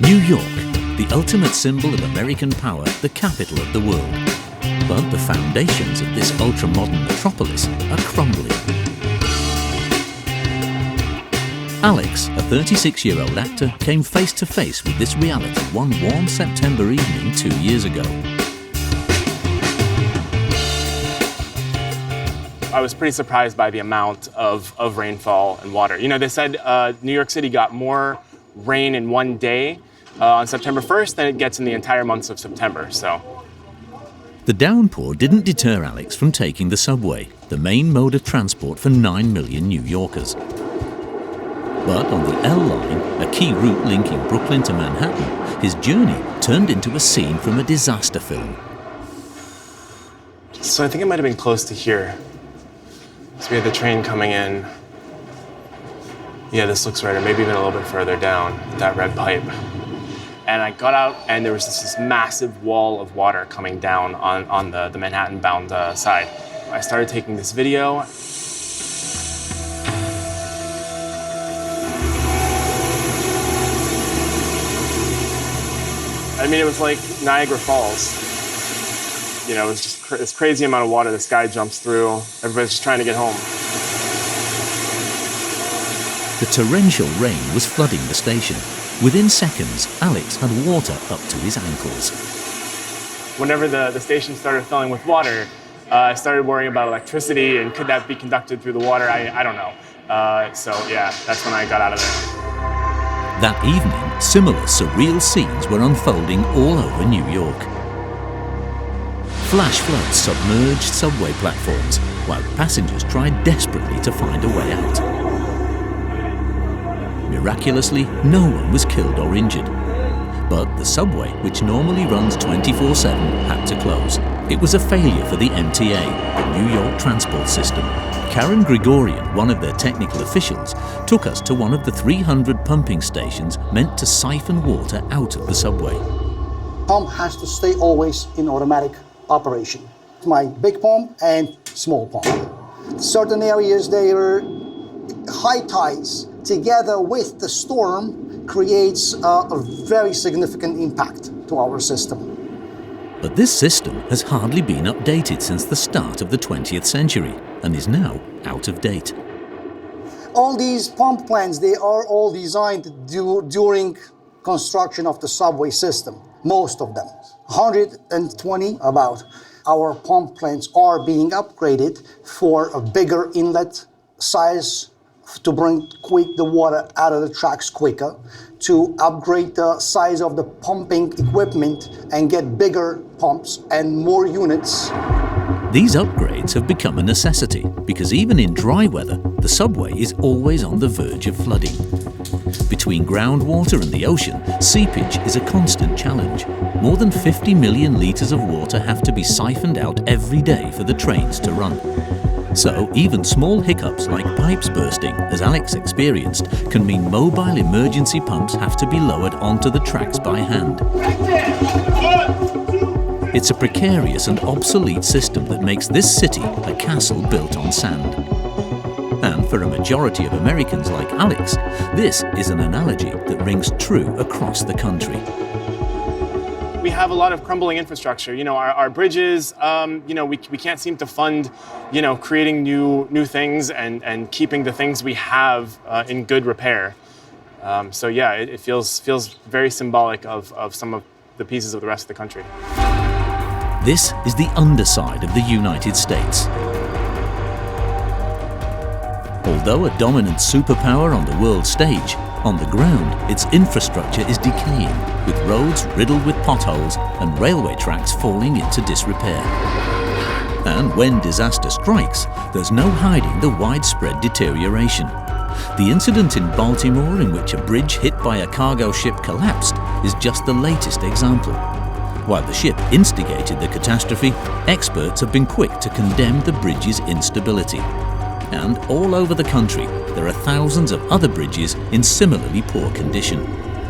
New York, the ultimate symbol of American power, the capital of the world. But the foundations of this ultra-modern metropolis are crumbling. Alex, a 36-year-old actor, came face to face with this reality one warm September evening 2 years ago. I was pretty surprised by the amount of rainfall and water. You know, they said New York City got more rain in one day on September 1st than it gets in the entire months of September, so. The downpour didn't deter Alex from taking the subway, the main mode of transport for 9 million New Yorkers. But on the L line, a key route linking Brooklyn to Manhattan, his journey turned into a scene from a disaster film. So I think it might have been close to here. So we had the train coming in. Yeah, this looks right, or maybe even a little bit further down, that red pipe. And I got out, and there was this massive wall of water coming down on the Manhattan-bound side. I started taking this video. I mean, it was like Niagara Falls. You know, it was just this crazy amount of water this guy jumps through. Everybody's just trying to get home. The torrential rain was flooding the station. Within seconds, Alex had water up to his ankles. Whenever the station started filling with water, I started worrying about electricity and could that be conducted through the water? I don't know. So yeah, that's when I got out of there. That evening, similar surreal scenes were unfolding all over New York. Flash floods submerged subway platforms, while passengers tried desperately to find a way out. Miraculously, no one was killed or injured. But the subway, which normally runs 24/7, had to close. It was a failure for the MTA, the New York transport system. Karen Gregorian, one of their technical officials, took us to one of the 300 pumping stations meant to siphon water out of the subway. Pump has to stay always in automatic operation. My big pump and small pump. Certain areas, they are high tides together with the storm creates a very significant impact to our system. But this system has hardly been updated since the start of the 20th century and is now out of date. All these pump plants, they are all designed during construction of the subway system, most of them. 120 about our pump plants are being upgraded for a bigger inlet size to bring the water out of the tracks quicker, to upgrade the size of the pumping equipment and get bigger pumps and more units. These upgrades have become a necessity because even in dry weather, the subway is always on the verge of flooding. Between groundwater and the ocean, seepage is a constant challenge. More than 50 million litres of water have to be siphoned out every day for the trains to run. So even small hiccups like pipes bursting, as Alex experienced, can mean mobile emergency pumps have to be lowered onto the tracks by hand. It's a precarious and obsolete system that makes this city a castle built on sand. And for a majority of Americans like Alex, this is an analogy that rings true across the country. We have a lot of crumbling infrastructure. You know, our bridges, you know, we can't seem to fund, you know, creating new things and keeping the things we have in good repair. So yeah, it feels very symbolic of some of the pieces of the rest of the country. This is the underside of the United States. Although a dominant superpower on the world stage, on the ground, its infrastructure is decaying, with roads riddled with potholes and railway tracks falling into disrepair. And when disaster strikes, there's no hiding the widespread deterioration. The incident in Baltimore in which a bridge hit by a cargo ship collapsed is just the latest example. While the ship instigated the catastrophe, experts have been quick to condemn the bridge's instability. And all over the country, there are thousands of other bridges in similarly poor condition.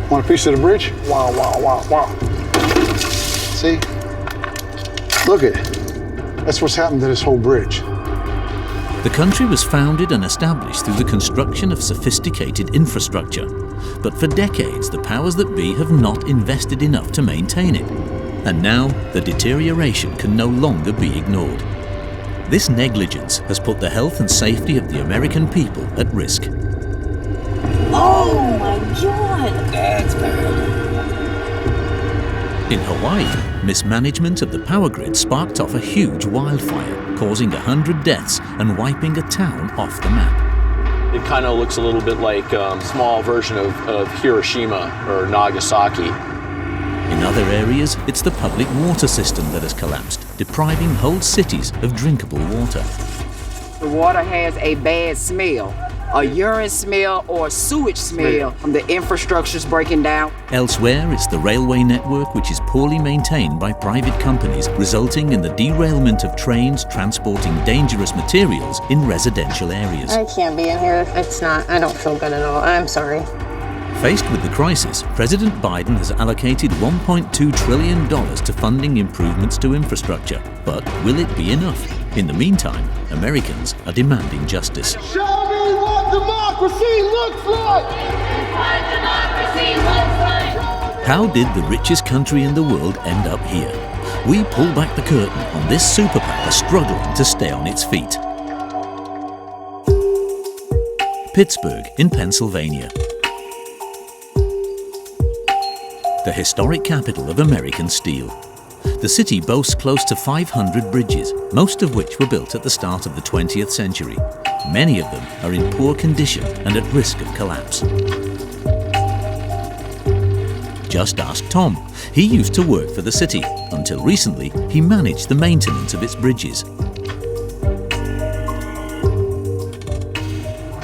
Want a piece of the bridge? Wow, wow, wow, wow. See? Look at it. That's what's happened to this whole bridge. The country was founded and established through the construction of sophisticated infrastructure. But for decades, the powers that be have not invested enough to maintain it. And now, the deterioration can no longer be ignored. This negligence has put the health and safety of the American people at risk. Oh my God! That's bad. In Hawaii, mismanagement of the power grid sparked off a huge wildfire, causing 100 deaths and wiping a town off the map. It kind of looks a little bit like a small version of Hiroshima or Nagasaki. In other areas, it's the public water system that has collapsed, depriving whole cities of drinkable water. The water has a bad smell, a urine smell or a sewage smell from the infrastructure's breaking down. Elsewhere, it's the railway network, which is poorly maintained by private companies, resulting in the derailment of trains transporting dangerous materials in residential areas. I can't be in here. I don't feel good at all. I'm sorry. Faced with the crisis, President Biden has allocated $1.2 trillion to funding improvements to infrastructure. But will it be enough? In the meantime, Americans are demanding justice. Show me what democracy looks like! How did the richest country in the world end up here? We pull back the curtain on this superpower struggling to stay on its feet. Pittsburgh in Pennsylvania. The historic capital of American steel. The city boasts close to 500 bridges, most of which were built at the start of the 20th century. Many of them are in poor condition and at risk of collapse. Just ask Tom. He used to work for the city. Until recently, he managed the maintenance of its bridges.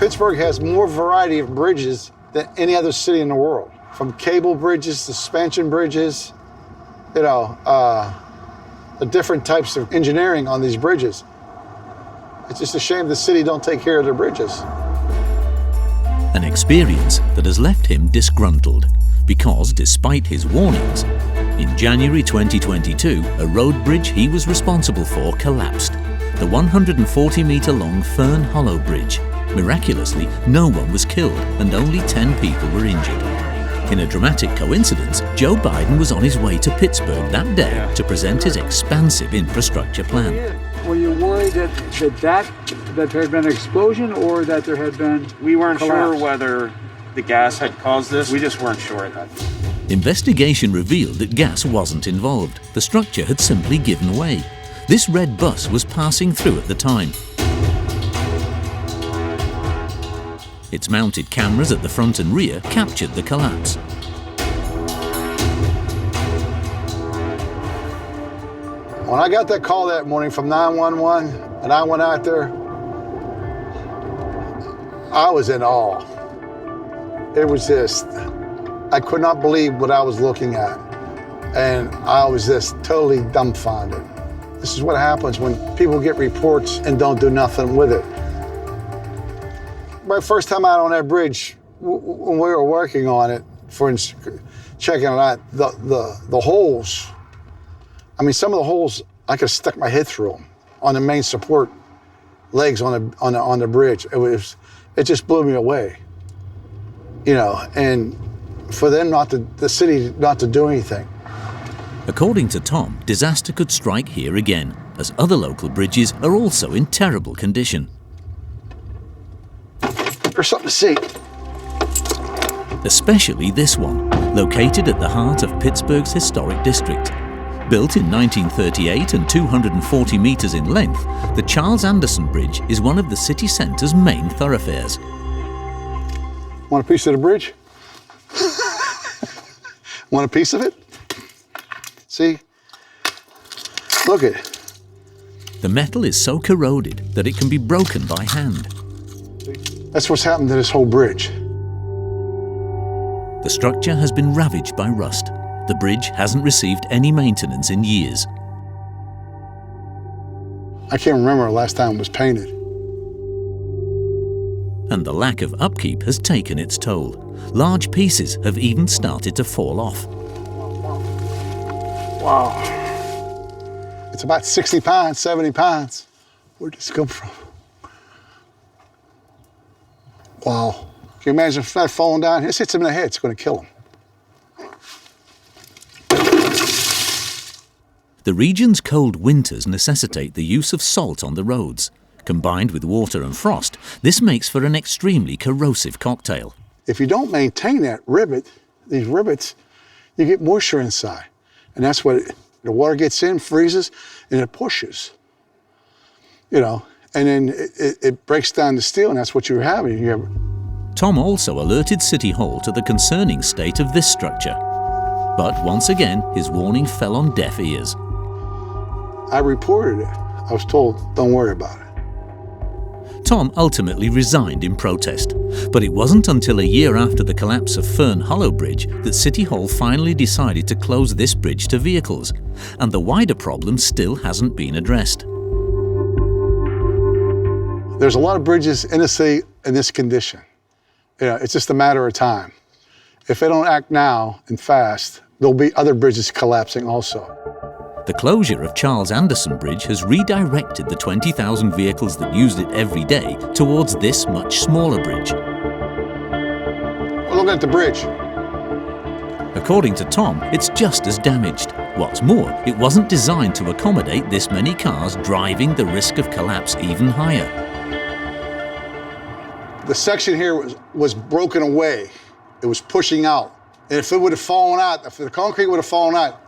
Pittsburgh has more variety of bridges than any other city in the world. From cable bridges, suspension bridges, the different types of engineering on these bridges. It's just a shame the city don't take care of their bridges. An experience that has left him disgruntled, because despite his warnings, in January 2022, a road bridge he was responsible for collapsed. The 140-meter-long Fern Hollow Bridge. Miraculously, no one was killed and only 10 people were injured. In a dramatic coincidence, Joe Biden was on his way to Pittsburgh that day to present his expansive infrastructure plan. Were you worried that there had been an explosion or that there had been We weren't collapse? sure whether the gas had caused this. We just weren't sure at that time. Investigation revealed that gas wasn't involved. The structure had simply given way. This red bus was passing through at the time. Its mounted cameras at the front and rear captured the collapse. When I got that call that morning from 911 and I went out there, I was in awe. It was just, I could not believe what I was looking at. And I was just totally dumbfounded. This is what happens when people get reports and don't do nothing with it. My first time out on that bridge, when we were working on it, checking it out, the holes, I mean, some of the holes, I could have stuck my head through them on the main support legs on the bridge. It just blew me away, and for them the city not to do anything. According to Tom, disaster could strike here again, as other local bridges are also in terrible condition. There's something to see. Especially this one, located at the heart of Pittsburgh's historic district. Built in 1938 and 240 meters in length, the Charles Anderson Bridge is one of the city center's main thoroughfares. Want a piece of the bridge? Want a piece of it? See? Look at it. The metal is so corroded that it can be broken by hand. That's what's happened to this whole bridge. The structure has been ravaged by rust. The bridge hasn't received any maintenance in years. I can't remember the last time it was painted. And the lack of upkeep has taken its toll. Large pieces have even started to fall off. Wow. It's about 60 pounds, 70 pounds. Where'd this come from? Wow. Can you imagine if that falling down? This hits him in the head, it's going to kill him. The region's cold winters necessitate the use of salt on the roads. Combined with water and frost, this makes for an extremely corrosive cocktail. If you don't maintain that rivet, these rivets, you get moisture inside. And that's what the water gets in, freezes, and it pushes. You know, and then it breaks down the steel, and that's what you're having. You have... Tom also alerted City Hall to the concerning state of this structure. But once again, his warning fell on deaf ears. I reported it. I was told, don't worry about it. Tom ultimately resigned in protest, but it wasn't until a year after the collapse of Fern Hollow Bridge that City Hall finally decided to close this bridge to vehicles, and the wider problem still hasn't been addressed. There's a lot of bridges in the city in this condition. You know, it's just a matter of time. If they don't act now and fast, there'll be other bridges collapsing also. The closure of Charles Anderson Bridge has redirected the 20,000 vehicles that used it every day towards this much smaller bridge. We're looking at the bridge. According to Tom, it's just as damaged. What's more, it wasn't designed to accommodate this many cars, driving the risk of collapse even higher. The section here was broken away. It was pushing out. And if it would have fallen out, if the concrete would have fallen out,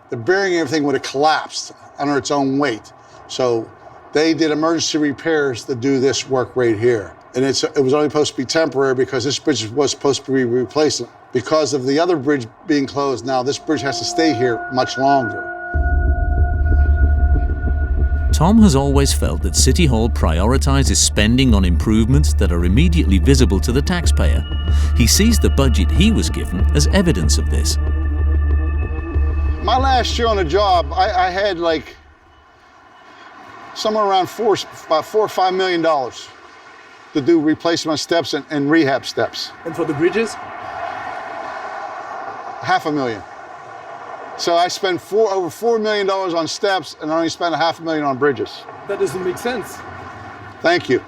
the bearing and everything would have collapsed under its own weight. So they did emergency repairs to do this work right here. And it was only supposed to be temporary because this bridge was supposed to be replaced. Because of the other bridge being closed now, this bridge has to stay here much longer. Tom has always felt that City Hall prioritizes spending on improvements that are immediately visible to the taxpayer. He sees the budget he was given as evidence of this. My last year on the job, I had like somewhere around about $4 or $5 million to do replacement steps and rehab steps. And for the bridges? $500,000. So I spent over $4 million on steps and I only spent $500,000 on bridges. That doesn't make sense. Thank you.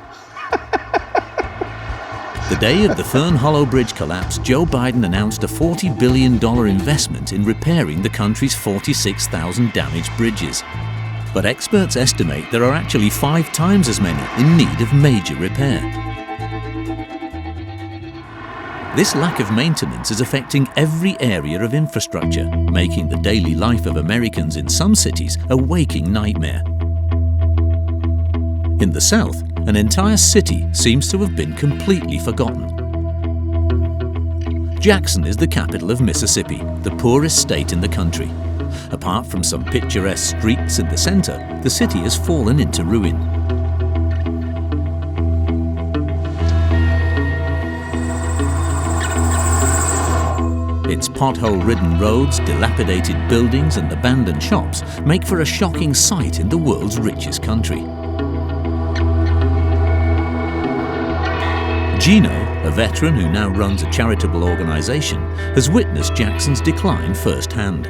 The day of the Fern Hollow Bridge collapse, Joe Biden announced a $40 billion investment in repairing the country's 46,000 damaged bridges. But experts estimate there are actually 5 times as many in need of major repair. This lack of maintenance is affecting every area of infrastructure, making the daily life of Americans in some cities a waking nightmare. In the South, an entire city seems to have been completely forgotten. Jackson is the capital of Mississippi, the poorest state in the country. Apart from some picturesque streets in the center, the city has fallen into ruin. Its pothole-ridden roads, dilapidated buildings and abandoned shops make for a shocking sight in the world's richest country. Gino, a veteran who now runs a charitable organization, has witnessed Jackson's decline firsthand.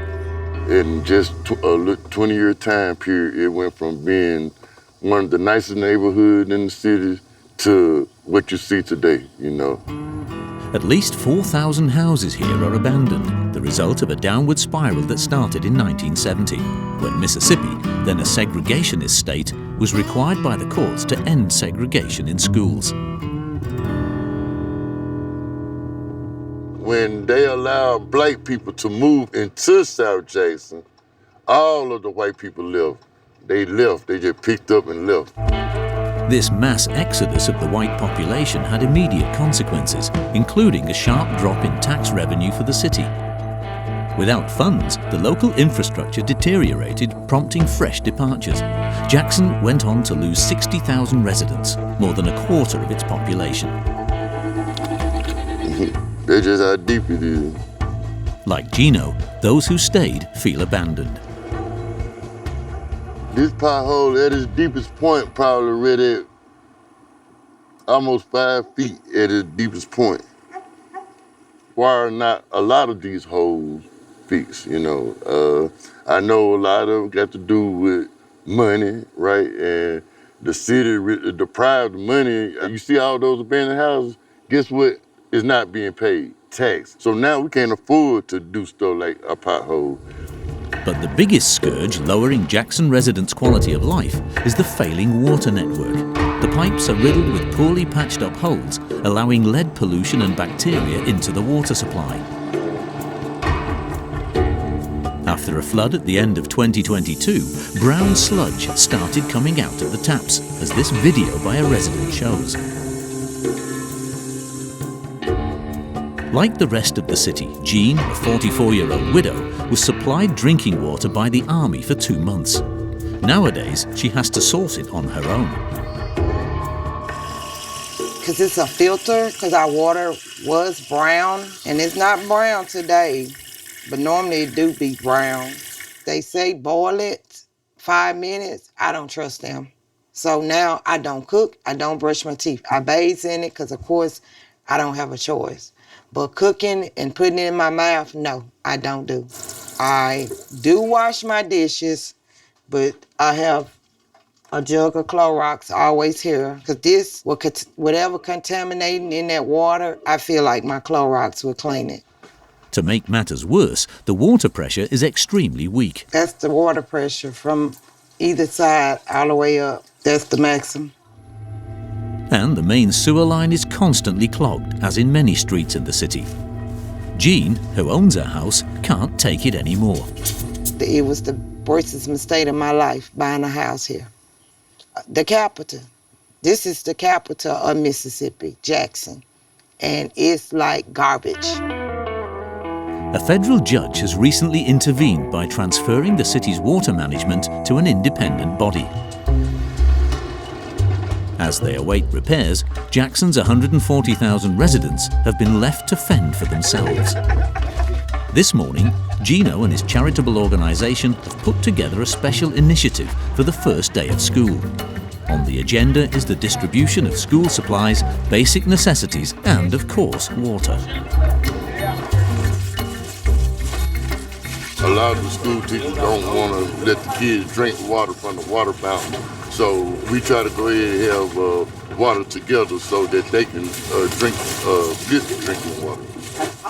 In just a 20-year time period, it went from being one of the nicest neighborhoods in the city to what you see today, you know. At least 4,000 houses here are abandoned, the result of a downward spiral that started in 1970, when Mississippi, then a segregationist state, was required by the courts to end segregation in schools. When they allowed black people to move into South Jackson, all of the white people left. They left, they just picked up and left. This mass exodus of the white population had immediate consequences, including a sharp drop in tax revenue for the city. Without funds, the local infrastructure deteriorated, prompting fresh departures. Jackson went on to lose 60,000 residents, more than a quarter of its population. That's just how deep it is. Like Gino, those who stayed feel abandoned. This pothole at its deepest point probably right at almost 5 feet at its deepest point. Why are not a lot of these holes fixed, you know? I know a lot of them got to do with money, right? And The city deprived of money. You see all those abandoned houses? Guess what is not being paid? Tax. So now we can't afford to do stuff like a pothole. But the biggest scourge lowering Jackson residents' quality of life is the failing water network. The pipes are riddled with poorly patched up holes, allowing lead pollution and bacteria into the water supply. After a flood at the end of 2022, brown sludge started coming out of the taps, as this video by a resident shows. Like the rest of the city, Jean, a 44-year-old widow, was supplied drinking water by the army for 2 months. Nowadays, she has to source it on her own. Because it's a filter, because our water was brown, and it's not brown today. But normally it do be brown. They say boil it 5 minutes. I don't trust them. So now I don't cook. I don't brush my teeth. I bathe in it because, of course, I don't have a choice. But cooking and putting it in my mouth, no, I don't do. I do wash my dishes, but I have a jug of Clorox always here. Because whatever contaminating in that water, I feel like my Clorox will clean it. To make matters worse, the water pressure is extremely weak. That's the water pressure from either side all the way up. That's the maximum. And the main sewer line is constantly clogged, as in many streets in the city. Jean, who owns her house, can't take it anymore. It was the worst mistake of my life, buying a house here. The capital. This is the capital of Mississippi, Jackson. And it's like garbage. A federal judge has recently intervened by transferring the city's water management to an independent body. As they await repairs, Jackson's 140,000 residents have been left to fend for themselves. This morning, Gino and his charitable organisation have put together a special initiative for the first day of school. On the agenda is the distribution of school supplies, basic necessities, and, of course, water. A lot of the school teachers don't want to let the kids drink water from the water fountain. So we try to go ahead and have water together so that they can drink good drinking water.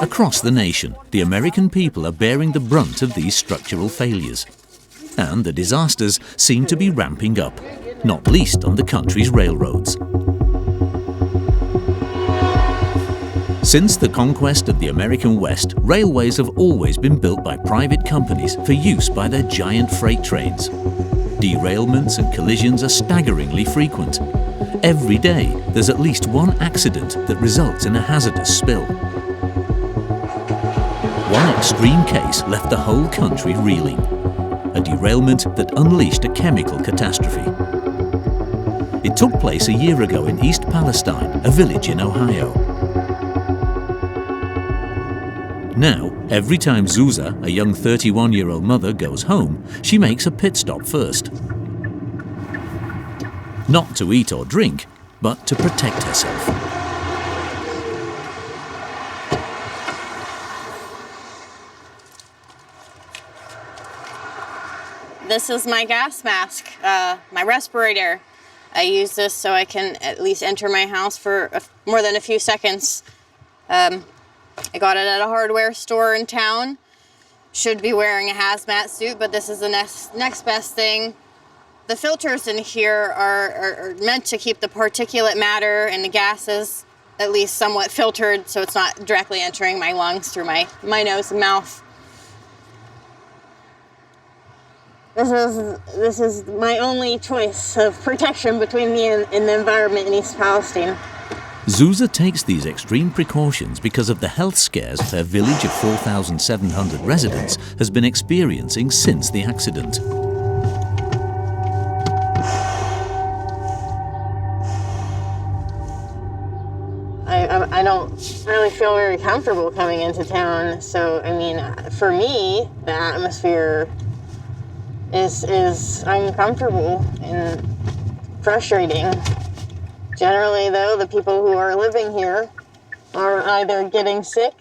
Across the nation, the American people are bearing the brunt of these structural failures. And the disasters seem to be ramping up, not least on the country's railroads. Since the conquest of the American West, railways have always been built by private companies for use by their giant freight trains. Derailments and collisions are staggeringly frequent. Every day, there's at least one accident that results in a hazardous spill. One extreme case left the whole country reeling. A derailment that unleashed a chemical catastrophe. It took place a year ago in East Palestine, a village in Ohio. Now, every time Zuza, a young 31-year-old mother, goes home, she makes a pit stop first. Not to eat or drink, but to protect herself. This is my gas mask, my respirator. I use this so I can at least enter my house for more than a few seconds. I got it at a hardware store in town. Should be wearing a hazmat suit, but this is the next best thing. The filters in here are meant to keep the particulate matter and the gases at least somewhat filtered so it's not directly entering my lungs through my nose and mouth. This is my only choice of protection between me and the environment in East Palestine. Zuza takes these extreme precautions because of the health scares their village of 4,700 residents has been experiencing since the accident. I don't really feel very comfortable coming into town. So, I mean, for me, the atmosphere is uncomfortable and frustrating. Generally, though, the people who are living here are either getting sick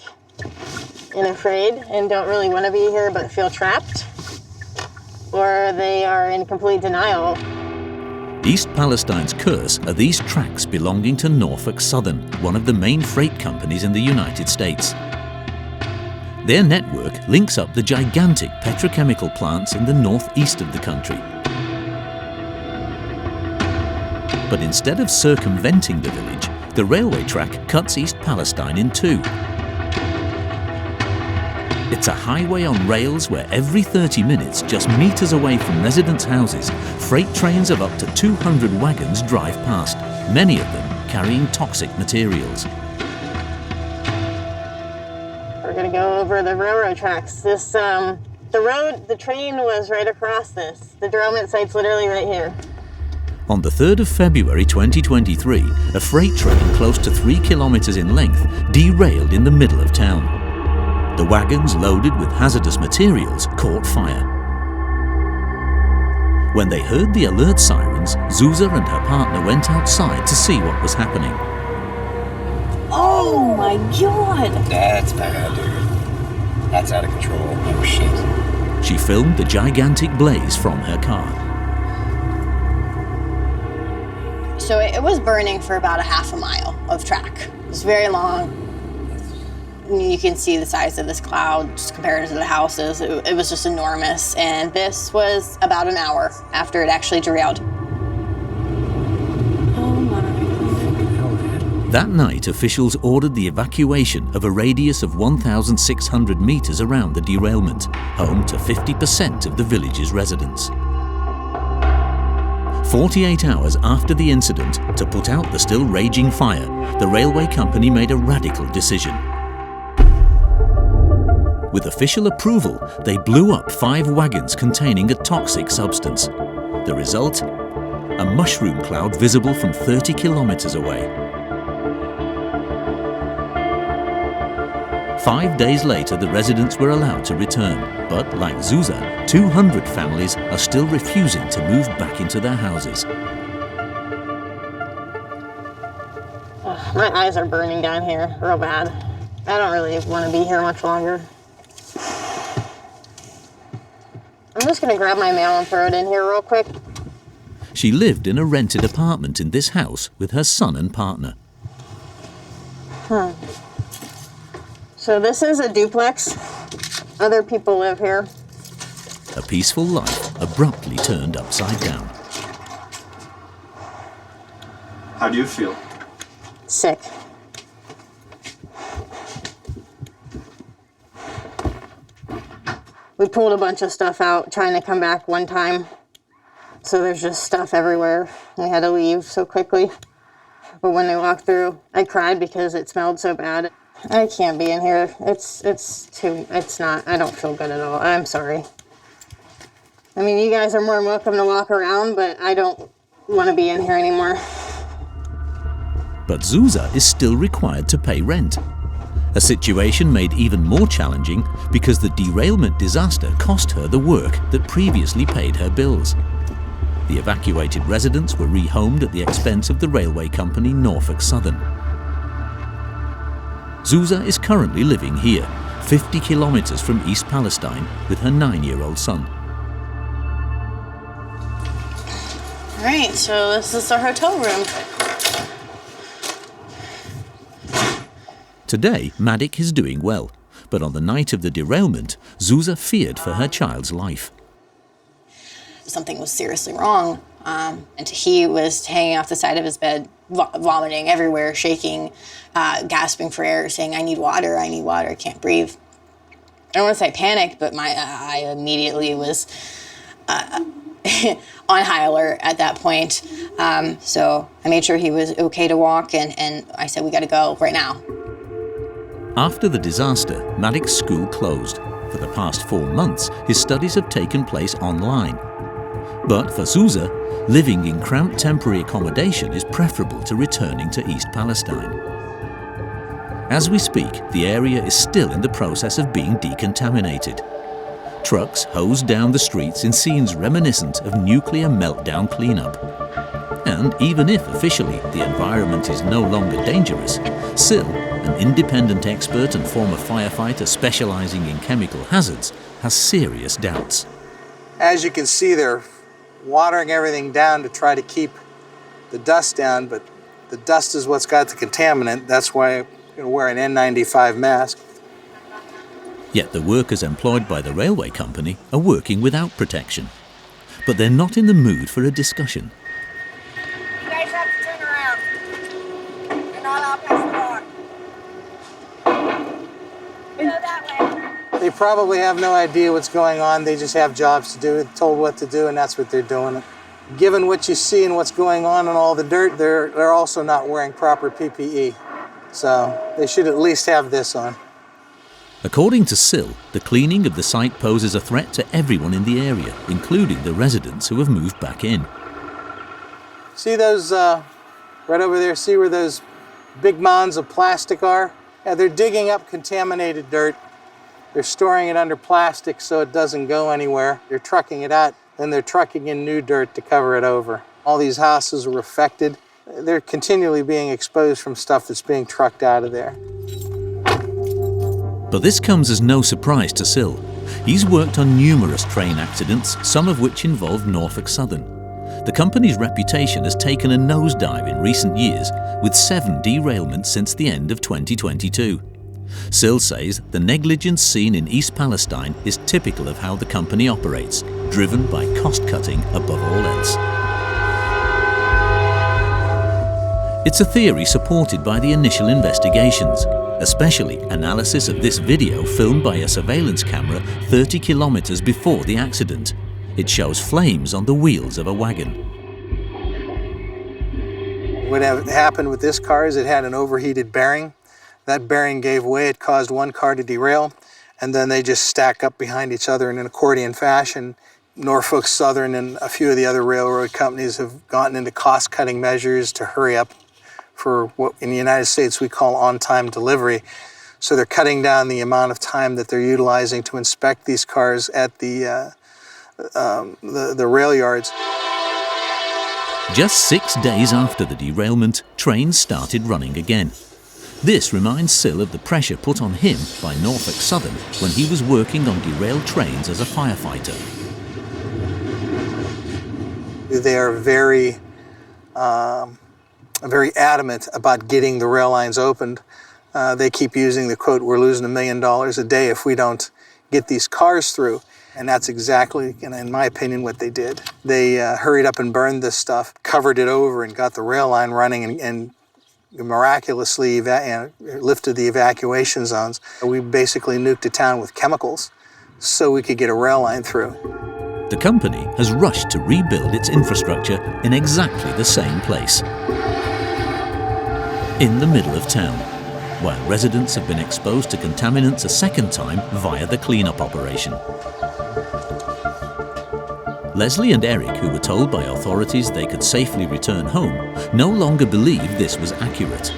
and afraid and don't really want to be here but feel trapped, or they are in complete denial. East Palestine's curse are these tracks belonging to Norfolk Southern, one of the main freight companies in the United States. Their network links up the gigantic petrochemical plants in the northeast of the country. But instead of circumventing the village, the railway track cuts East Palestine in two. It's a highway on rails where every 30 minutes, just meters away from residents' houses, freight trains of up to 200 wagons drive past, many of them carrying toxic materials. We're gonna go over the railroad tracks. The train was right across this. The derailment site's literally right here. On the 3rd of February 2023, a freight train close to 3 kilometers in length derailed in the middle of town. The wagons loaded with hazardous materials caught fire. When they heard the alert sirens, Zuza and her partner went outside to see what was happening. Oh my God! That's bad, dude. That's out of control. Oh shit. She filmed the gigantic blaze from her car. So it was burning for about a half a mile of track. It was very long. You can see the size of this cloud just compared to the houses. It was just enormous. And this was about an hour after it actually derailed. Oh my. That night, officials ordered the evacuation of a radius of 1,600 meters around the derailment, home to 50% of the village's residents. 48 hours after the incident, to put out the still raging fire, the railway company made a radical decision. With official approval, they blew up 5 wagons containing a toxic substance. The result? A mushroom cloud visible from 30 kilometers away. 5 days later, the residents were allowed to return, but like Zuza, 200 families are still refusing to move back into their houses. My eyes are burning down here real bad. I don't really want to be here much longer. I'm just gonna grab my mail and throw it in here real quick. She lived in a rented apartment in this house with her son and partner. So this is a duplex. Other people live here. A peaceful life abruptly turned upside down. How do you feel? Sick. We pulled a bunch of stuff out trying to come back one time. So there's just stuff everywhere. We had to leave so quickly. But when they walked through, I cried because it smelled so bad. I can't be in here. It's not, I don't feel good at all. I'm sorry. I mean, you guys are more than welcome to walk around, but I don't want to be in here anymore. But Zuza is still required to pay rent. A situation made even more challenging because the derailment disaster cost her the work that previously paid her bills. The evacuated residents were rehomed at the expense of the railway company Norfolk Southern. Zuza is currently living here, 50 kilometers from East Palestine, with her 9-year-old son. All right, so this is our hotel room. Today, Maddock is doing well, but on the night of the derailment, Zuza feared for her child's life. Something was seriously wrong, and he was hanging off the side of his bed, vomiting everywhere, shaking, gasping for air, saying, I need water, I can't breathe. I don't want to say panicked, but I immediately was on high alert at that point. So I made sure he was okay to walk, and I said, we got to go right now. After the disaster, Maddock's school closed. For the past 4 months, his studies have taken place online. But for Zuza, living in cramped temporary accommodation is preferable to returning to East Palestine. As we speak, the area is still in the process of being decontaminated. Trucks hose down the streets in scenes reminiscent of nuclear meltdown cleanup. And even if officially the environment is no longer dangerous, still, an independent expert and former firefighter specializing in chemical hazards has serious doubts. As you can see, there are watering everything down to try to keep the dust down, but the dust is what's got the contaminant. That's why I'm going to wear an N95 mask. Yet the workers employed by the railway company are working without protection. But they're not in the mood for a discussion. You guys have to turn around. You're not allowed past the bar. Go that way. They probably have no idea what's going on. They just have jobs to do, told what to do, and that's what they're doing. Given what you see and what's going on and all the dirt, they're also not wearing proper PPE. So they should at least have this on. According to Sill, the cleaning of the site poses a threat to everyone in the area, including the residents who have moved back in. See those, right over there, see where those big mounds of plastic are? Yeah, they're digging up contaminated dirt. They're storing it under plastic so it doesn't go anywhere. They're trucking it out, then they're trucking in new dirt to cover it over. All these houses are affected. They're continually being exposed from stuff that's being trucked out of there. But this comes as no surprise to Sill. He's worked on numerous train accidents, some of which involved Norfolk Southern. The company's reputation has taken a nosedive in recent years, with 7 derailments since the end of 2022. Sill says the negligence seen in East Palestine is typical of how the company operates, driven by cost-cutting above all else. It's a theory supported by the initial investigations, especially analysis of this video filmed by a surveillance camera 30 kilometers before the accident. It shows flames on the wheels of a wagon. What happened with this car is it had an overheated bearing. That bearing gave way, it caused one car to derail, and then they just stack up behind each other in an accordion fashion. Norfolk Southern and a few of the other railroad companies have gotten into cost-cutting measures to hurry up for what in the United States we call on-time delivery. So they're cutting down the amount of time that they're utilizing to inspect these cars at the rail yards. Just 6 days after the derailment, trains started running again. This reminds Sill of the pressure put on him by Norfolk Southern when he was working on derailed trains as a firefighter. They are very adamant about getting the rail lines opened. They keep using the quote, "We're losing $1 million a day if we don't get these cars through." And that's exactly, in my opinion, what they did. They hurried up and burned this stuff, covered it over, and got the rail line running and miraculously lifted the evacuation zones. We basically nuked a town with chemicals so we could get a rail line through. The company has rushed to rebuild its infrastructure in exactly the same place, in the middle of town, while residents have been exposed to contaminants a second time via the cleanup operation. Leslie and Eric, who were told by authorities they could safely return home, no longer believe this was accurate.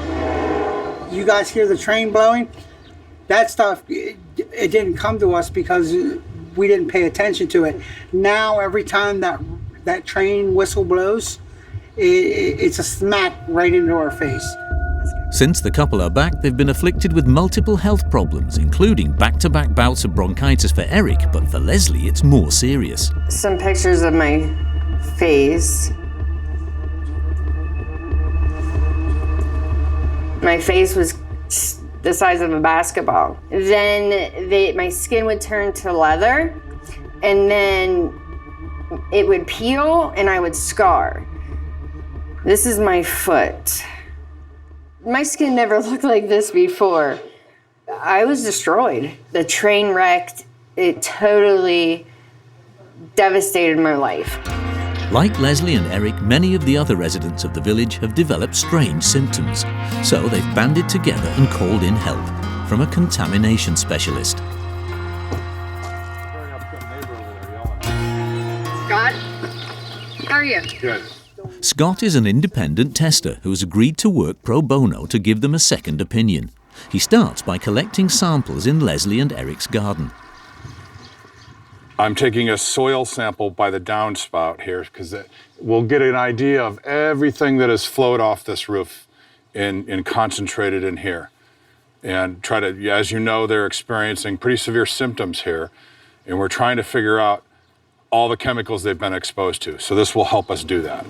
You guys hear the train blowing? That stuff, it didn't come to us because we didn't pay attention to it. Now, every time that train whistle blows, it's a smack right into our face. Since the couple are back, they've been afflicted with multiple health problems, including back-to-back bouts of bronchitis for Eric, but for Leslie, it's more serious. Some pictures of my face. My face was the size of a basketball. Then my skin would turn to leather, and then it would peel, and I would scar. This is my foot. My skin never looked like this before. I was destroyed. The train wrecked. It totally devastated my life. Like Leslie and Eric, many of the other residents of the village have developed strange symptoms. So they've banded together and called in help from a contamination specialist. Scott, how are you? Good. Scott is an independent tester who has agreed to work pro bono to give them a second opinion. He starts by collecting samples in Leslie and Eric's garden. I'm taking a soil sample by the downspout here because we'll get an idea of everything that has flowed off this roof and concentrated in here. And try to, as you know, they're experiencing pretty severe symptoms here. And we're trying to figure out all the chemicals they've been exposed to. So this will help us do that.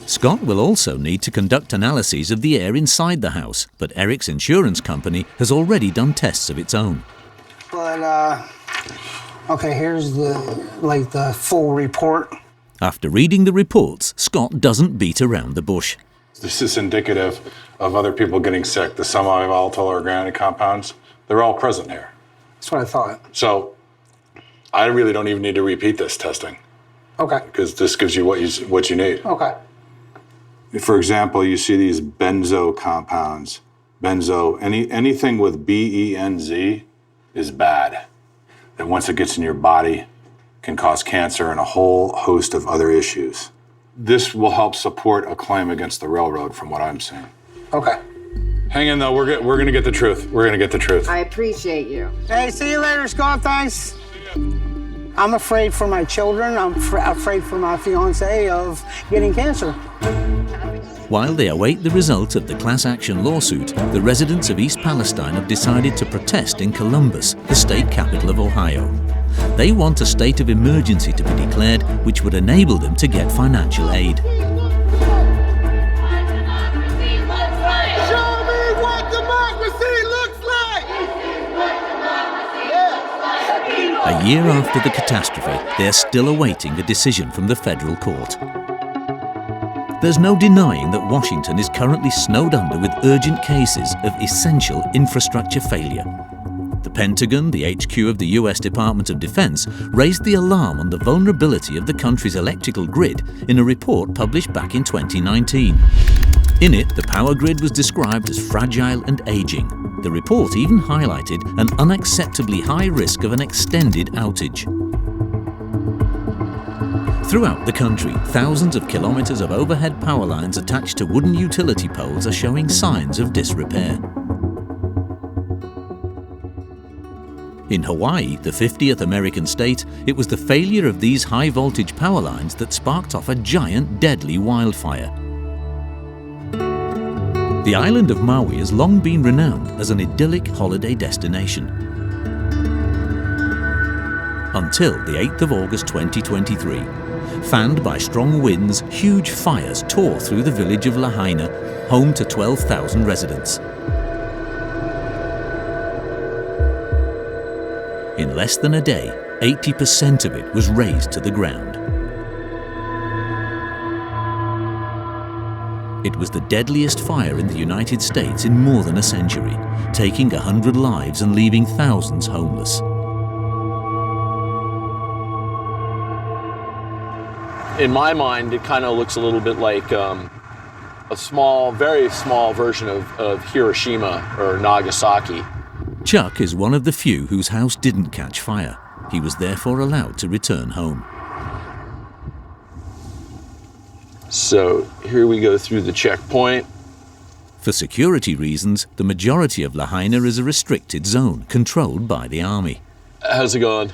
Scott will also need to conduct analyses of the air inside the house, but Eric's insurance company has already done tests of its own. But, okay, here's the full report. After reading the reports, Scott doesn't beat around the bush. This is indicative of other people getting sick. The semi-volatile organic compounds, they're all present here. That's what I thought. So I really don't even need to repeat this testing. Okay. Because this gives you what you need. Okay. For example, you see these benzo compounds. Benzo, anything with B-E-N-Z is bad. That once it gets in your body, can cause cancer and a whole host of other issues. This will help support a claim against the railroad, from what I'm seeing. Okay. Hang in, though. We're gonna get the truth. We're gonna get the truth. I appreciate you. Hey, see you later, Scott. Thanks. I'm afraid for my children. I'm afraid for my fiance of getting cancer. While they await the result of the class action lawsuit, the residents of East Palestine have decided to protest in Columbus, the state capital of Ohio. They want a state of emergency to be declared, which would enable them to get financial aid. A year after the catastrophe, they're still awaiting a decision from the federal court. There's no denying that Washington is currently snowed under with urgent cases of essential infrastructure failure. The Pentagon, the HQ of the US Department of Defense, raised the alarm on the vulnerability of the country's electrical grid in a report published back in 2019. In it, the power grid was described as fragile and aging. The report even highlighted an unacceptably high risk of an extended outage. Throughout the country, thousands of kilometers of overhead power lines attached to wooden utility poles are showing signs of disrepair. In Hawaii, the 50th American state, it was the failure of these high-voltage power lines that sparked off a giant, deadly wildfire. The island of Maui has long been renowned as an idyllic holiday destination. Until the 8th of August 2023. Fanned by strong winds, huge fires tore through the village of Lahaina, home to 12,000 residents. In less than a day, 80% of it was razed to the ground. It was the deadliest fire in the United States in more than a century, taking 100 lives and leaving thousands homeless. In my mind, it kind of looks a little bit like a small, very small version of Hiroshima or Nagasaki. Chuck is one of the few whose house didn't catch fire. He was therefore allowed to return home. So here we go through the checkpoint. For security reasons, the majority of Lahaina is a restricted zone controlled by the army. How's it going?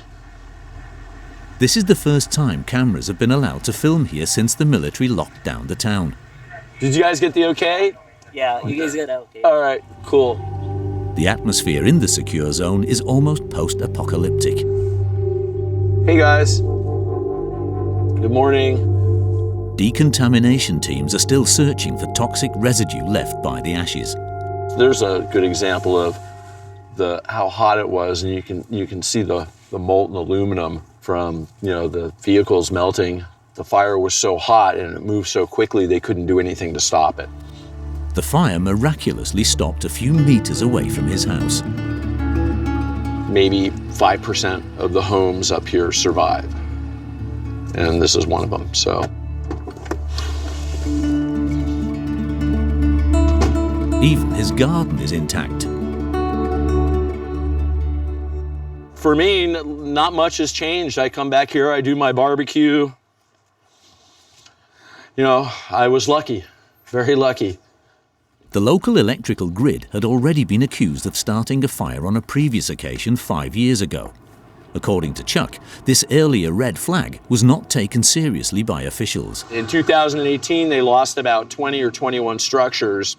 This is the first time cameras have been allowed to film here since the military locked down the town. Did you guys get the okay? Yeah, you guys got okay. All right, cool. The atmosphere in the secure zone is almost post-apocalyptic. Hey guys. Good morning. Decontamination teams are still searching for toxic residue left by the ashes. There's a good example of how hot it was, and you can see the molten aluminum from the vehicles melting. The fire was so hot and it moved so quickly they couldn't do anything to stop it. The fire miraculously stopped a few meters away from his house. Maybe 5% of the homes up here survive, and this is one of them. So. Even his garden is intact. For me, not much has changed. I come back here, I do my barbecue. I was lucky, very lucky. The local electrical grid had already been accused of starting a fire on a previous occasion 5 years ago. According to Chuck, this earlier red flag was not taken seriously by officials. In 2018, they lost about 20 or 21 structures.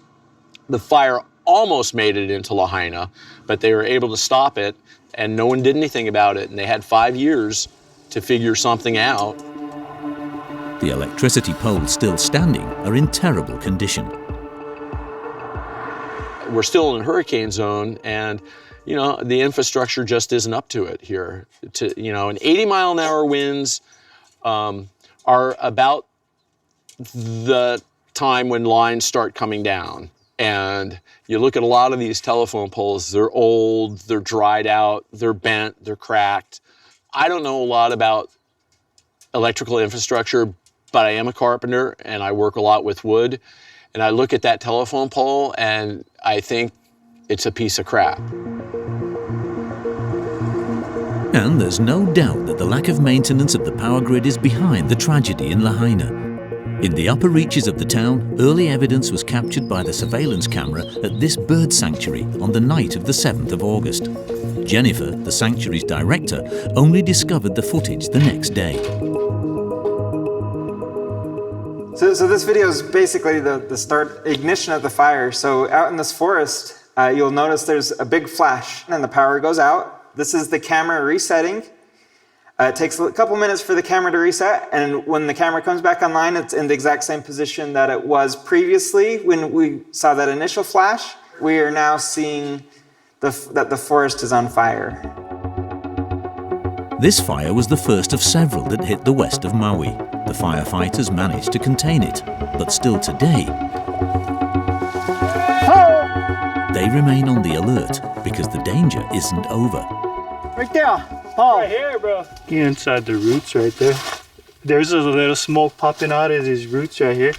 The fire almost made it into Lahaina, but they were able to stop it, and no one did anything about it. And they had 5 years to figure something out. The electricity poles still standing are in terrible condition. We're still in hurricane zone, and the infrastructure just isn't up to it here. And 80-mile-an-hour winds are about the time when lines start coming down. And you look at a lot of these telephone poles, they're old, they're dried out, they're bent, they're cracked. I don't know a lot about electrical infrastructure, but I am a carpenter and I work a lot with wood. And I look at that telephone pole and I think it's a piece of crap. And there's no doubt that the lack of maintenance of the power grid is behind the tragedy in Lahaina. In the upper reaches of the town, early evidence was captured by the surveillance camera at this bird sanctuary on the night of the 7th of August. Jennifer, the sanctuary's director, only discovered the footage the next day. So this video is basically the ignition of the fire. So out in this forest, you'll notice there's a big flash and the power goes out. This is the camera resetting. It takes a couple minutes for the camera to reset, and when the camera comes back online, it's in the exact same position that it was previously when we saw that initial flash. We are now seeing that the forest is on fire. This fire was the first of several that hit the west of Maui. The firefighters managed to contain it, but still today, they remain on the alert because the danger isn't over. Right there, Paul. Right here, bro. Inside the roots right there. There's a little smoke popping out of these roots right here.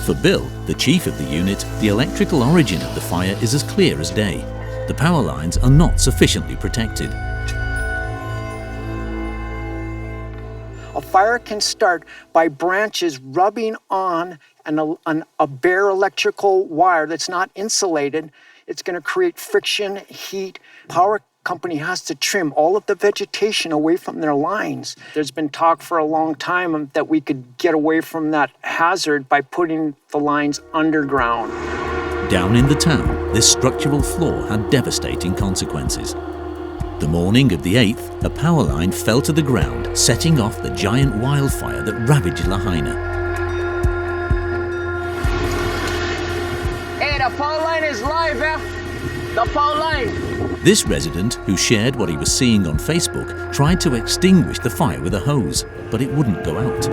For Bill, the chief of the unit, the electrical origin of the fire is as clear as day. The power lines are not sufficiently protected. A fire can start by branches rubbing on a bare electrical wire that's not insulated. It's going to create friction, heat. Power company has to trim all of the vegetation away from their lines. There's been talk for a long time that we could get away from that hazard by putting the lines underground. Down in the town, this structural flaw had devastating consequences. The morning of the 8th, a power line fell to the ground, setting off the giant wildfire that ravaged Lahaina. Hey, the power line is live, The power line. This resident, who shared what he was seeing on Facebook, tried to extinguish the fire with a hose, but it wouldn't go out.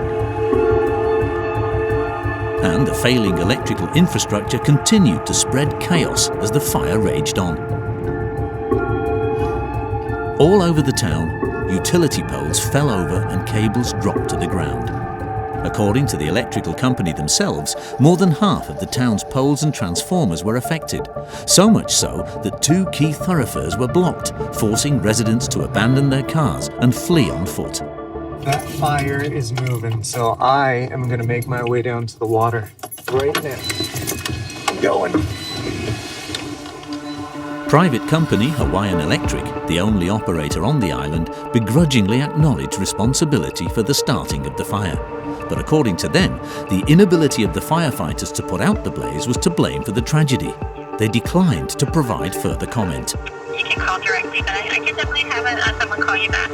And the failing electrical infrastructure continued to spread chaos as the fire raged on. All over the town, utility poles fell over and cables dropped to the ground. According to the electrical company themselves, more than half of the town's poles and transformers were affected, so much so that 2 key thoroughfares were blocked, forcing residents to abandon their cars and flee on foot. That fire is moving, so I am going to make my way down to the water right now. I'm going. Private company Hawaiian Electric, the only operator on the island, begrudgingly acknowledged responsibility for the starting of the fire. But according to them, the inability of the firefighters to put out the blaze was to blame for the tragedy. They declined to provide further comment. You can call directly, but I can definitely have someone call you back.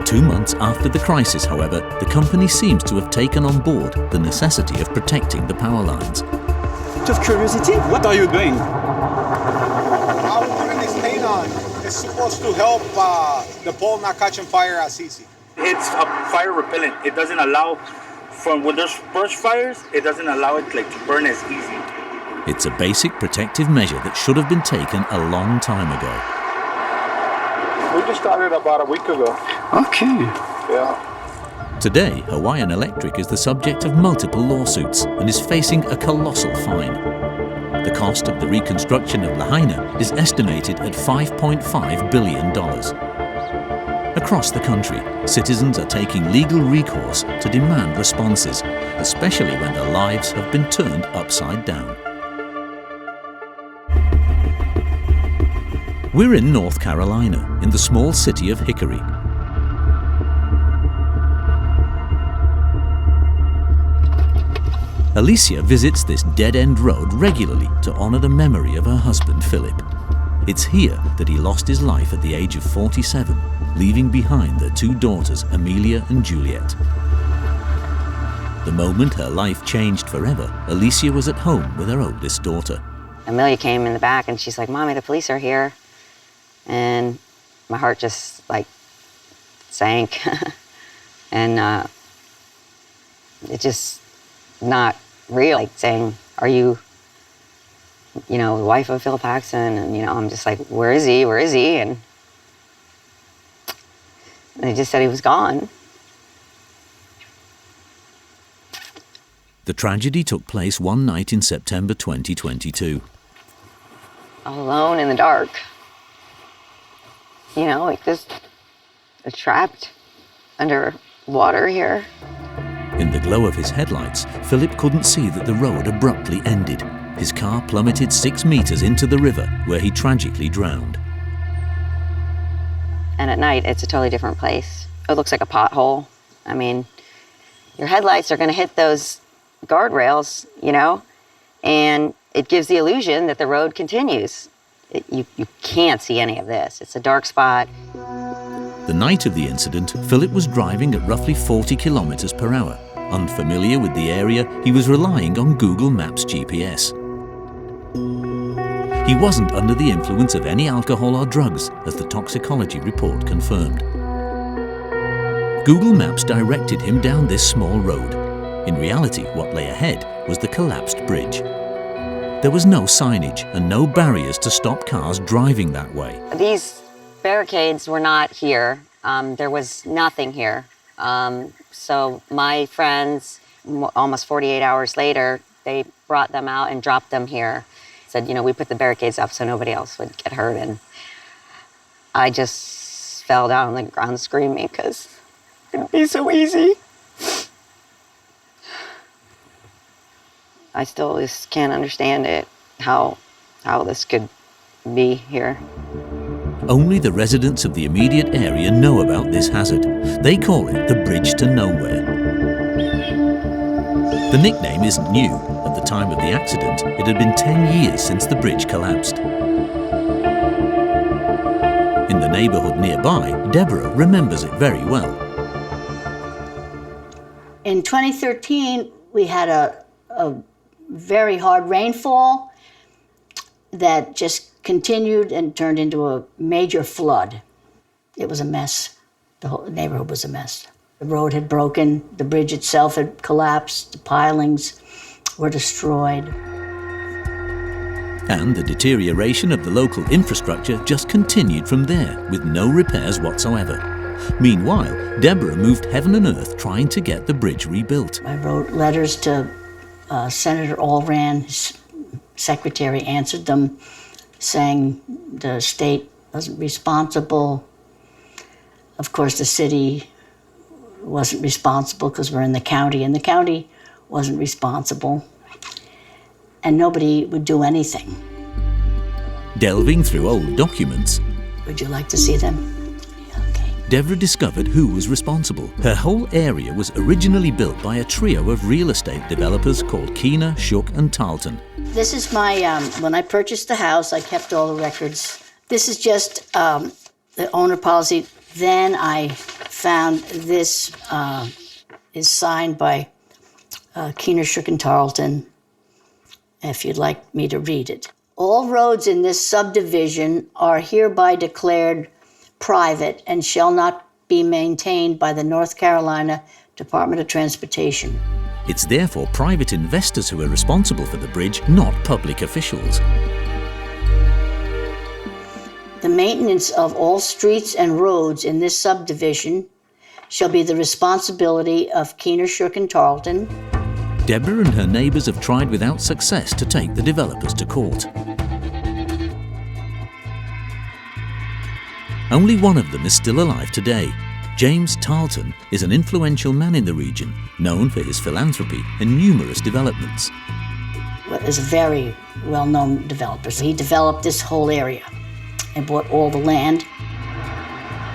2 months after the crisis, however, the company seems to have taken on board the necessity of protecting the power lines. Just curiosity, what are you doing? I'm putting this paint on. It's supposed to help the pole not catching fire as easy. It's a fire repellent. It doesn't allow, when there's brush fires, it doesn't allow it to burn as easy. It's a basic protective measure that should have been taken a long time ago. We just started about a week ago. Okay. Yeah. Today, Hawaiian Electric is the subject of multiple lawsuits and is facing a colossal fine. The cost of the reconstruction of Lahaina is estimated at $5.5 billion. Across the country, citizens are taking legal recourse to demand responses, especially when their lives have been turned upside down. We're in North Carolina, in the small city of Hickory. Alicia visits this dead-end road regularly to honor the memory of her husband, Philip. It's here that he lost his life at the age of 47, leaving behind their 2 daughters, Amelia and Juliet. The moment her life changed forever, Alicia was at home with her oldest daughter. Amelia came in the back and she's like, "Mommy, the police are here." And my heart just like sank. And it just not real, like saying, "Are you, the wife of Philip Paxson?" And, I'm just like, where is he? Where is he? And they just said he was gone. The tragedy took place one night in September 2022. All alone in the dark. Like this, trapped under water here. In the glow of his headlights, Philip couldn't see that the road abruptly ended. His car plummeted 6 meters into the river, where he tragically drowned. And at night, it's a totally different place. It looks like a pothole. I mean, your headlights are going to hit those guardrails, and it gives the illusion that the road continues. You can't see any of this. It's a dark spot. The night of the incident, Philip was driving at roughly 40 kilometers per hour. Unfamiliar with the area, he was relying on Google Maps GPS. He wasn't under the influence of any alcohol or drugs, as the toxicology report confirmed. Google Maps directed him down this small road. In reality, what lay ahead was the collapsed bridge. There was no signage and no barriers to stop cars driving that way. These barricades were not here. There was nothing here. So my friends, almost 48 hours later, they brought them out and dropped them here. Said, we put the barricades up so nobody else would get hurt. And I just fell down on the ground screaming because it'd be so easy. I still just can't understand it, how this could be here. Only the residents of the immediate area know about this hazard. They call it the Bridge to Nowhere. The nickname isn't new. At the time of the accident, it had been 10 years since the bridge collapsed. In the neighborhood nearby, Deborah remembers it very well. In 2013, we had a very hard rainfall that just continued and turned into a major flood. It was a mess. The whole neighborhood was a mess. The road had broken, the bridge itself had collapsed, the pilings were destroyed. And the deterioration of the local infrastructure just continued from there, with no repairs whatsoever. Meanwhile, Deborah moved heaven and earth trying to get the bridge rebuilt. I wrote letters to Senator Allran. His secretary answered them, saying the state wasn't responsible. Of course, the city wasn't responsible because we're in the county, and the county wasn't responsible. And nobody would do anything. Delving through old documents, Would you like to see them? Deborah discovered who was responsible. Her whole area was originally built by a trio of real estate developers called Keener, Shook, and Tarleton. This is my, when I purchased the house, I kept all the records. This is just the owner policy. Then I found this is signed by Keener, Shook, and Tarleton, if you'd like me to read it. All roads in this subdivision are hereby declared private and shall not be maintained by the North Carolina Department of Transportation. It's therefore private investors who are responsible for the bridge, not public officials. The maintenance of all streets and roads in this subdivision shall be the responsibility of Keener, Shook, and Tarleton. Deborah and her neighbors have tried without success to take the developers to court. Only one of them is still alive today. James Tarleton is an influential man in the region, known for his philanthropy and numerous developments. Is a very well-known developer. So he developed this whole area and bought all the land.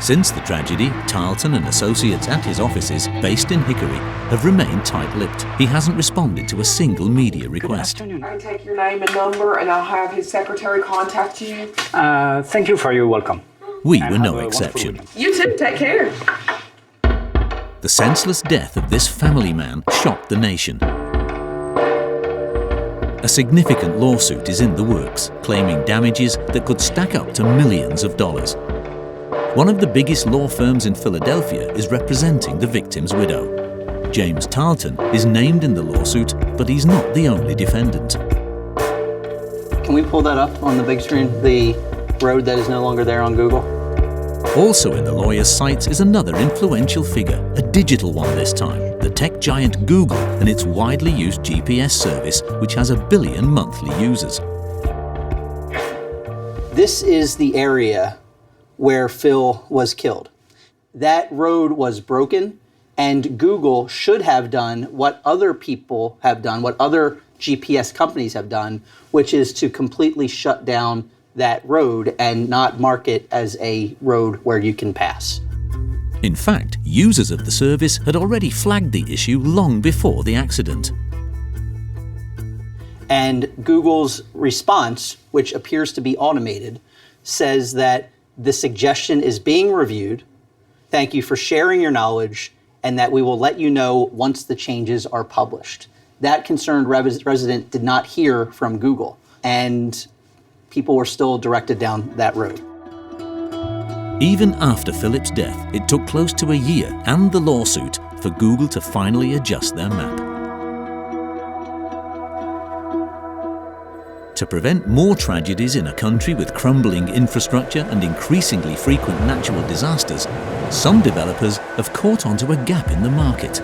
Since the tragedy, Tarleton and associates at his offices, based in Hickory, have remained tight-lipped. He hasn't responded to a single media request. I can take your name and number and I'll have his secretary contact you. Thank you for your welcome. We were no exception. You too, take care. The senseless death of this family man shocked the nation. A significant lawsuit is in the works, claiming damages that could stack up to millions of dollars. One of the biggest law firms in Philadelphia is representing the victim's widow. James Tarleton is named in the lawsuit, but he's not the only defendant. Can we pull that up on the big screen, the road that is no longer there on Google? Also in the lawyer's sights is another influential figure, a digital one this time, the tech giant Google and its widely used GPS service, which has 1 billion monthly users. This is the area where Phil was killed. That road was broken, and Google should have done what other people have done, what other GPS companies have done, which is to completely shut down that road and not mark it as a road where you can pass. In fact, users of the service had already flagged the issue long before the accident. And Google's response, which appears to be automated, says that the suggestion is being reviewed. Thank you for sharing your knowledge, and that we will let you know once the changes are published. That concerned resident did not hear from Google, and people were still directed down that road. Even after Philip's death, it took close to a year and the lawsuit for Google to finally adjust their map. To prevent more tragedies in a country with crumbling infrastructure and increasingly frequent natural disasters, some developers have caught onto a gap in the market.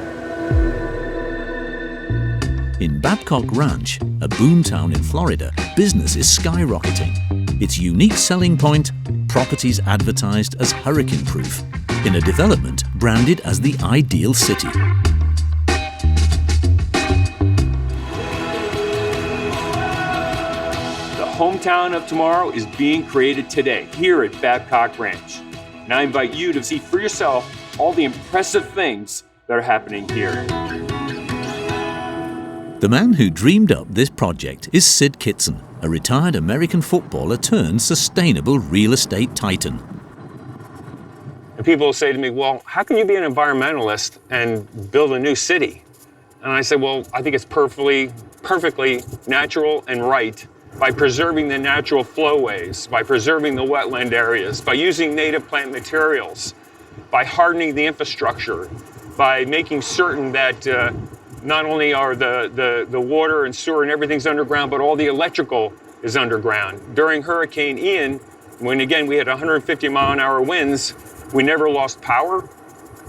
In Babcock Ranch, a boomtown in Florida, business is skyrocketing. Its unique selling point, properties advertised as hurricane-proof, in a development branded as the ideal city. The hometown of tomorrow is being created today, here at Babcock Ranch. And I invite you to see for yourself all the impressive things that are happening here. The man who dreamed up this project is Sid Kitson, a retired American footballer turned sustainable real estate titan. And people will say to me, well, how can you be an environmentalist and build a new city? And I say, well, I think it's perfectly natural and right by preserving the natural flowways, by preserving the wetland areas, by using native plant materials, by hardening the infrastructure, by making certain that not only are the water and sewer and everything's underground, but all the electrical is underground. During Hurricane Ian, when again we had 150-mile-an-hour winds, we never lost power,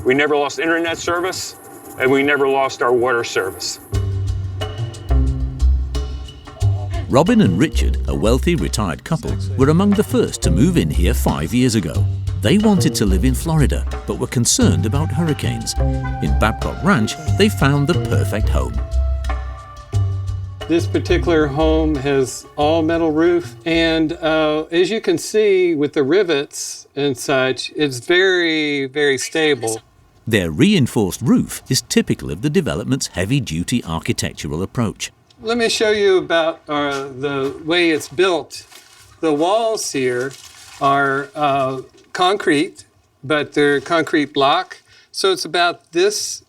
we never lost internet service, and we never lost our water service. Robin and Richard, a wealthy retired couple, were among the first to move in here 5 years ago. They wanted to live in Florida, but were concerned about hurricanes. In Babcock Ranch, they found the perfect home. This particular home has all metal roof, and as you can see with the rivets and such, it's very, very stable. Their reinforced roof is typical of the development's heavy-duty architectural approach. Let me show you about the way it's built. The walls here are concrete, but they're concrete block, so it's about this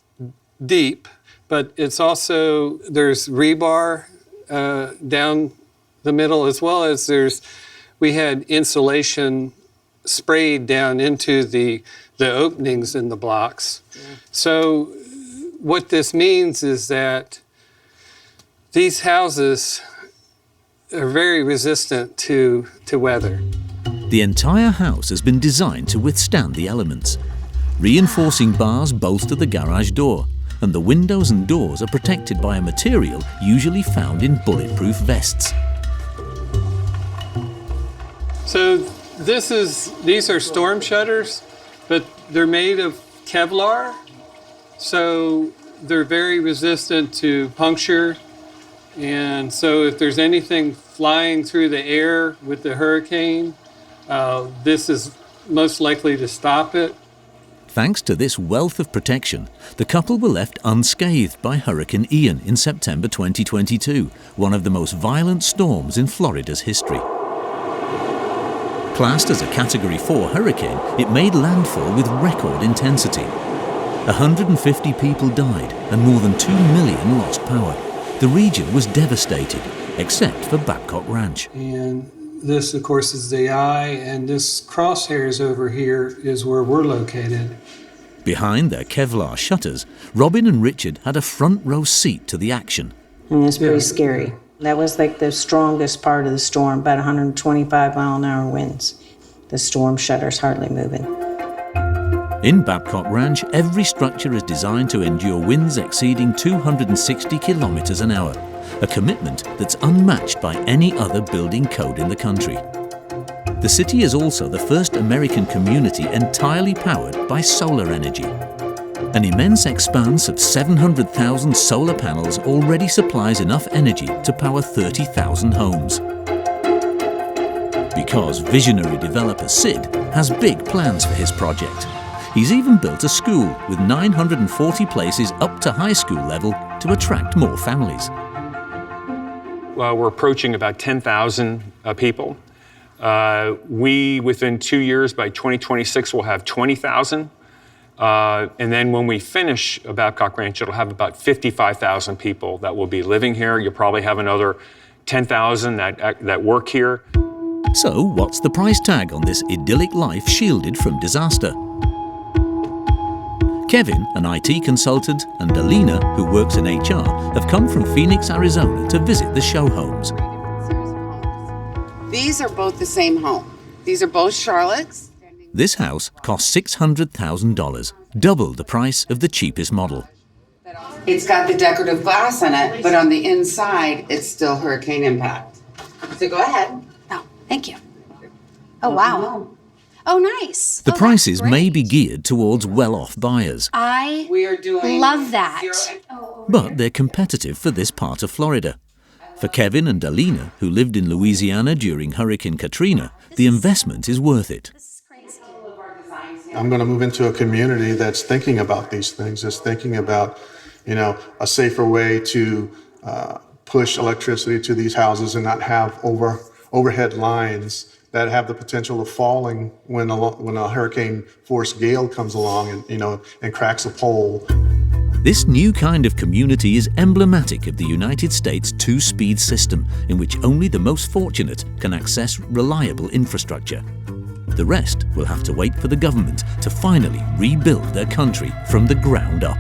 deep, but it's also, there's rebar down the middle, as well as we had insulation sprayed down into the openings in the blocks. Yeah. So what this means is that these houses are very resistant to weather. The entire house has been designed to withstand the elements. Reinforcing bars bolster the garage door, and the windows and doors are protected by a material usually found in bulletproof vests. So these are storm shutters, but they're made of Kevlar, so they're very resistant to puncture. And so if there's anything flying through the air with the hurricane, this is most likely to stop it. Thanks to this wealth of protection, the couple were left unscathed by Hurricane Ian in September 2022, one of the most violent storms in Florida's history. Classed as a Category 4 hurricane, it made landfall with record intensity. 150 people died and more than 2 million lost power. The region was devastated, except for Babcock Ranch. And this, of course, is the eye, and this crosshairs over here is where we're located. Behind their Kevlar shutters, Robin and Richard had a front row seat to the action. And it's pretty scary. That was like the strongest part of the storm, about 125 mile an hour winds. The storm shutters hardly moving. In Babcock Ranch, every structure is designed to endure winds exceeding 260 kilometers an hour, a commitment that's unmatched by any other building code in the country. The city is also the first American community entirely powered by solar energy. An immense expanse of 700,000 solar panels already supplies enough energy to power 30,000 homes. Because visionary developer Sid has big plans for his project. He's even built a school with 940 places up to high school level to attract more families. Well, we're approaching about 10,000 people. We, within 2 years, by 2026, will have 20,000. And then when we finish Babcock Ranch, it'll have about 55,000 people that will be living here. You'll probably have another 10,000 that work here. So what's the price tag on this idyllic life shielded from disaster? Kevin, an IT consultant, and Alina, who works in HR, have come from Phoenix, Arizona to visit the show homes. These are both the same home. These are both Charlotte's. This house cost $600,000, double the price of the cheapest model. It's got the decorative glass in it, but on the inside, it's still hurricane impact. So go ahead. Oh, thank you. Oh, wow. Oh, nice. The prices may be geared towards well-off buyers, I love that. but they're competitive for this part of Florida. For Kevin and Alina, who lived in Louisiana during Hurricane Katrina, the investment is worth it. I'm going to move into a community that's thinking about these things, that's thinking about, a safer way to push electricity to these houses and not have overhead lines that have the potential of falling when a hurricane force gale comes along and cracks a pole. This new kind of community is emblematic of the United States two-speed system in which only the most fortunate can access reliable infrastructure. The rest will have to wait for the government to finally rebuild their country from the ground up.